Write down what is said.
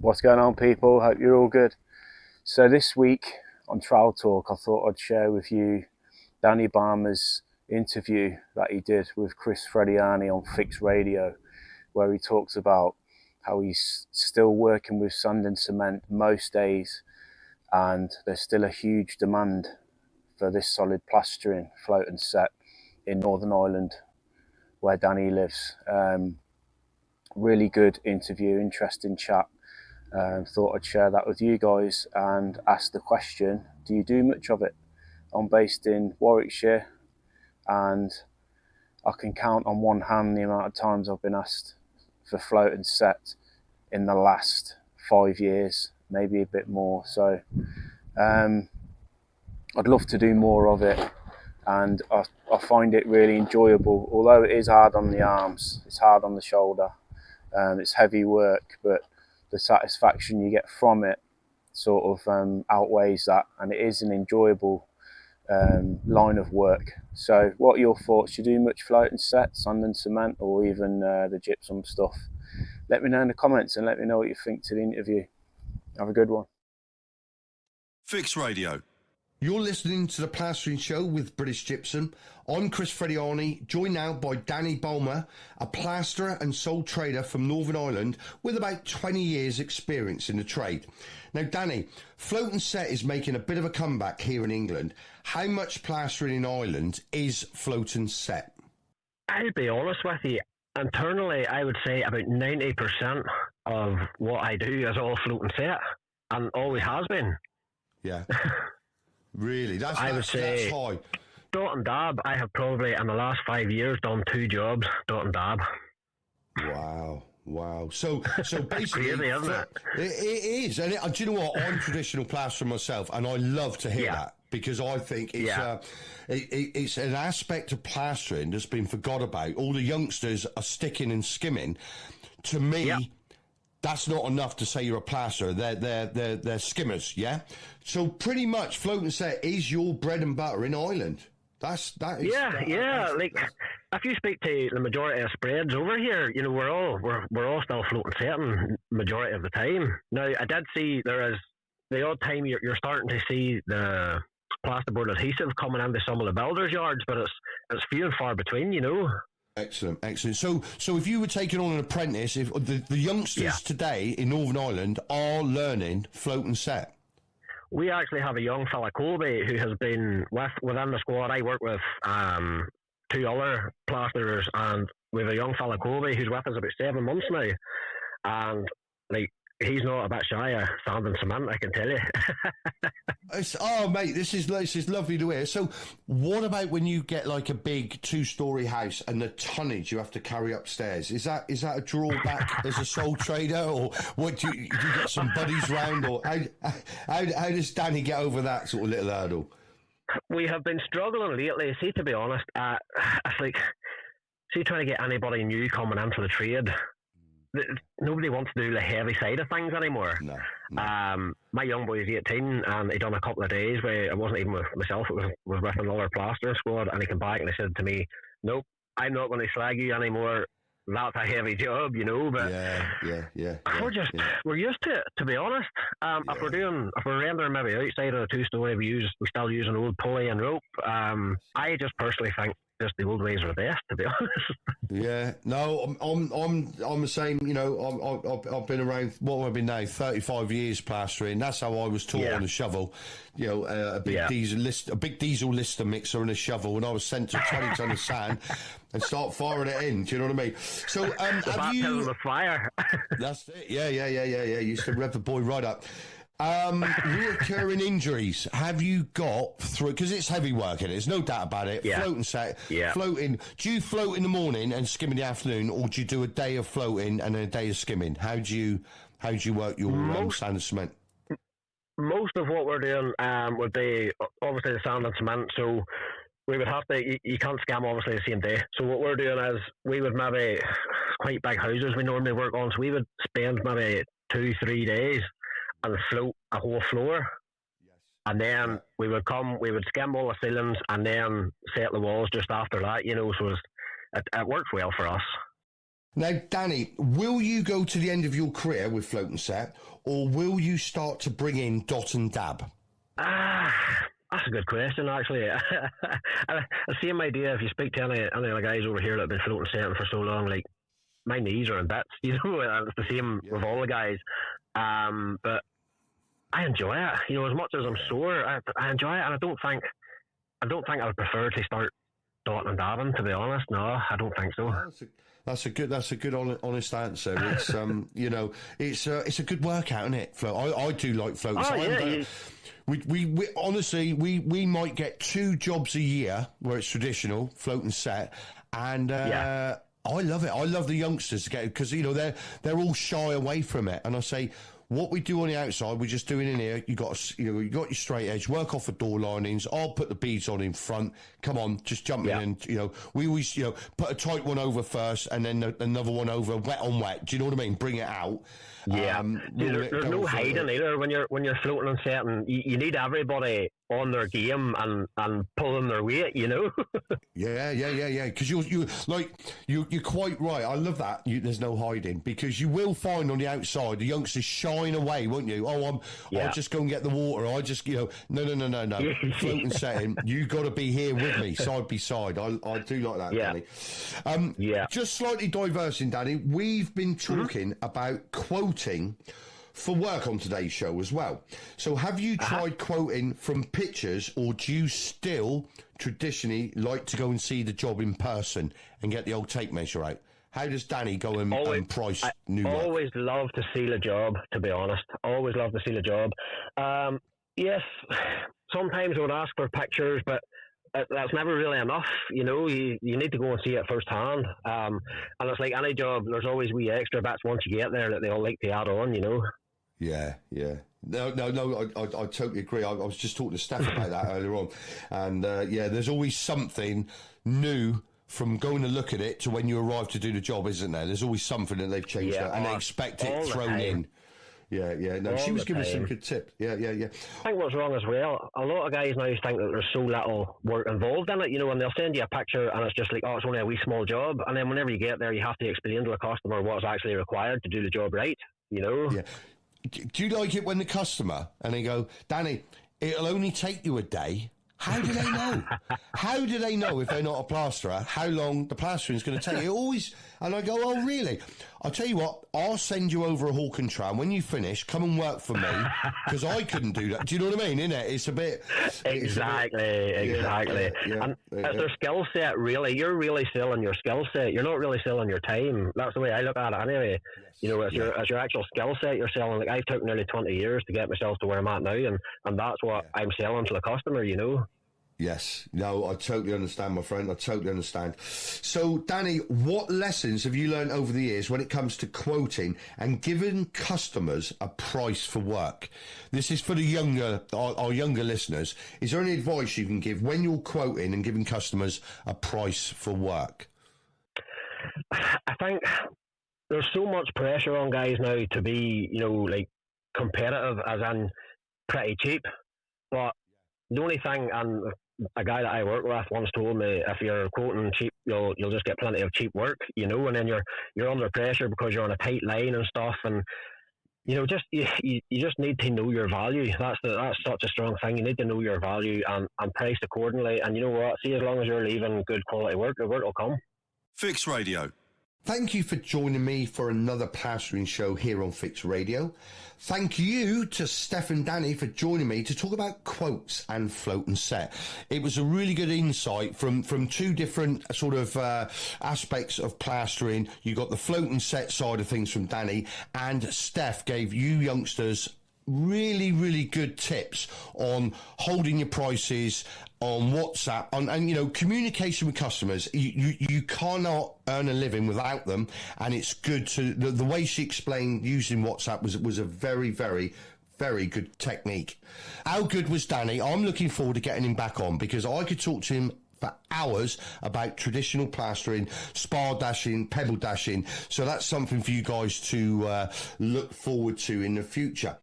What's going on, people? Hope you're all good. So this week on Trowel Talk, I thought I'd share with you Danny Balmers' interview that he did with Chris Frediani on Fix Radio, where he talks about how he's still working with sand and cement most days, and there's still a huge demand for this solid plastering float and set in Northern Ireland, where Danny lives. Really good interview, interesting chat. Thought I'd share that with you guys and ask the question, do you do much of it? I'm based in Warwickshire, and I can count on one hand the amount of times I've been asked for float and set in the last 5 years, maybe a bit more. So I'd love to do more of it, and I find it really enjoyable. Although it is hard on the arms, it's hard on the shoulder, it's heavy work, but the satisfaction you get from it sort of outweighs that, and it is an enjoyable line of work. So what are your thoughts? You do much float and set, sand and cement, or even the gypsum stuff? Let me know in the comments and let me know what you think to the interview. Have a good one. Fix Radio. You're listening to the Plastering Show with British Gypsum. I'm Chris Frediani, joined now by Danny Balmer, a plasterer and sole trader from Northern Ireland with about 20 years experience in the trade. Now Danny, float and set is making a bit of a comeback here in England. How much plastering in Ireland is float and set? I'll be honest with you, internally I would say about 90% of what I do is all float and set, and always has been. Yeah. Really? That's high. Dot and dab, I have probably in the last 5 years done 2 jobs, dot and dab. Wow. So basically, crazy, isn't it? It is. And do you know what? I'm traditional plasterer myself, and I love to hear that, because I think it's an aspect of plastering that's been forgot about. All the youngsters are sticking and skimming. To me, that's not enough to say you're a plasterer. They're skimmers, yeah? So pretty much float and set is your bread and butter in Ireland. Like, if you speak to the majority of spreads over here, you know, we're all still float and setting majority of the time. Now, I did see there is the odd time you're starting to see the plasterboard adhesive coming into some of the builders' yards, but it's few and far between, you know. Excellent. So if you were taking on an apprentice, if the youngsters today in Northern Ireland are learning float and set. We actually have a young fella, Colby, who has been within the squad. I work with 2 other plasterers, and we have a young fella, Colby, who's with us about 7 months now, and he's not a bit shy of sand and cement, I can tell you. Mate, this is lovely to hear. So what about when you get like a big 2-story house and the tonnage you have to carry upstairs? Is that a drawback as a sole trader, or what do you get some buddies round, or how does Danny get over that sort of little hurdle? We have been struggling lately. See, to be honest, it's like, trying to get anybody new coming into the trade. Nobody wants to do the heavy side of things anymore. No. My young boy is 18, and he done a couple of days where it wasn't even with myself, it was with another plastering squad, and he came back and he said to me, "Nope, I'm not going to slag you anymore. That's a heavy job, you know." But we're used to it, to be honest. If we're rendering maybe outside of a 2-story, we still use an old pulley and rope. I just personally think just the old ways are the best, to be honest. Yeah, no, I'm the same. You know, I've been around. What have I been now? 35 years plastering. That's how I was taught on a shovel. You know, a big diesel lister mixer and a shovel, and I was sent to 20 ton of sand and start firing it in. Do you know what I mean? So, have you? The fire. That's it. Yeah. Used to rev the boy right up. Recurring injuries. Have you got through? Because it's heavy work, and there's no doubt about it. Yeah. Float and set. Yeah. Floating. Do you float in the morning and skim in the afternoon, or do you do a day of floating and then a day of skimming? How do you work your sand and cement? Most of what we're doing would be obviously the sand and cement. So we would have to. You can't scam obviously the same day. So what we're doing is we would maybe quite big houses we normally work on. So we would spend maybe 2-3 days and float a whole floor. Yes. And then we would skim all the ceilings and then set the walls just after that, you know, so it works well for us. Now, Danny, will you go to the end of your career with Float and Set, or will you start to bring in dot and dab? That's a good question, actually. The same idea. If you speak to any of the guys over here that have been floating setting for so long, like, my knees are in bits. You know, it's the same with all the guys. But I enjoy it. You know, as much as I'm sore, I enjoy it, and I don't think I would prefer to start dotting and dabbing. To be honest, no, I don't think so. That's a good honest answer. It's you know, it's a good workout, isn't it? Float. I do like floating. Oh, yeah. We honestly we might get 2 jobs a year where it's traditional float and set, and I love it. I love the youngsters to get, because you know they're all shy away from it, and I say, what we do on the outside, we're just doing in here. You got your straight edge. Work off the door linings. I'll put the beads on in front. Come on, just jump in, and you know we always put a tight one over first, and then another one over, wet on wet. Do you know what I mean? Bring it out. Yeah, there's no hiding either when you're floating and setting. You need everybody on their game and pulling their weight. You know. Yeah. Because you're quite right. I love that. There's no hiding, because you will find on the outside the youngsters shine away, won't you? Oh, I'll just go and get the water. I just no. Floating setting. You got to be here with me, side by side. I do like that, Danny. Just slightly diversing, Danny. We've been talking about quoting for work on today's show as well. So have you tried quoting from pictures, or do you still traditionally like to go and see the job in person and get the old tape measure out? How does Danny go and price new work? Always love to seal a job, to be honest. Always love to seal a job. Yes, sometimes I would ask for pictures, but that's never really enough. You know, you need to go and see it firsthand. And it's like any job, there's always wee extra bits once you get there that they all like to add on, you know. Yeah. No, I totally agree. I was just talking to Steph about that earlier on. And there's always something new from going to look at it to when you arrive to do the job, isn't there? There's always something that they've changed and they expect it thrown in. Yeah. No, she was giving some good tips. Yeah. I think what's wrong as well, a lot of guys now think that there's so little work involved in it, you know, and they'll send you a picture and it's just like, oh, it's only a wee small job. And then whenever you get there, you have to explain to a customer what's actually required to do the job right, you know? Yeah. Do you like it when the customer, and they go, Danny, it'll only take you a day? How do they know? How do they know, if they're not a plasterer, how long the plastering is going to take? It always, and I go, oh, really? I'll tell you what, I'll send you over a Hawk and Trowel. When you finish, come and work for me, because I couldn't do that. Do you know what I mean, innit? It's a bit... Exactly. And it's their skill set, really. You're really selling your skill set. You're not really selling your time. That's the way I look at it anyway. Yes. You know, it's your actual skill set you're selling. Like, I've took nearly 20 years to get myself to where I'm at now, and that's what I'm selling to the customer, you know? Yes. No, I totally understand, my friend. I totally understand. So, Danny, what lessons have you learned over the years when it comes to quoting and giving customers a price for work? This is for the our younger listeners. Is there any advice you can give when you're quoting and giving customers a price for work? I think there's so much pressure on guys now to be, you know, like competitive, as in pretty cheap. But the only thing, and a guy that I work with once told me, if you're quoting cheap, you'll just get plenty of cheap work, you know, and then you're under pressure because you're on a tight line and stuff, and you know, you just need to know your value. That's such a strong thing. You need to know your value and price accordingly. And you know what? See, as long as you're leaving good quality work, the work will come. Fix Radio. Thank you for joining me for another plastering show here on Fix Radio. Thank you to Steph and Danny for joining me to talk about quotes and float and set. It was a really good insight from 2 different sort of aspects of plastering. You got the float and set side of things from Danny, and Steph gave you youngsters really good tips on holding your prices on WhatsApp, and you know, communication with customers. You cannot earn a living without them, and it's good to the way she explained using WhatsApp was a very good technique. How good was Danny? I'm looking forward to getting him back on, because I could talk to him for hours about traditional plastering, spar dashing, pebble dashing. So that's something for you guys to look forward to in the future.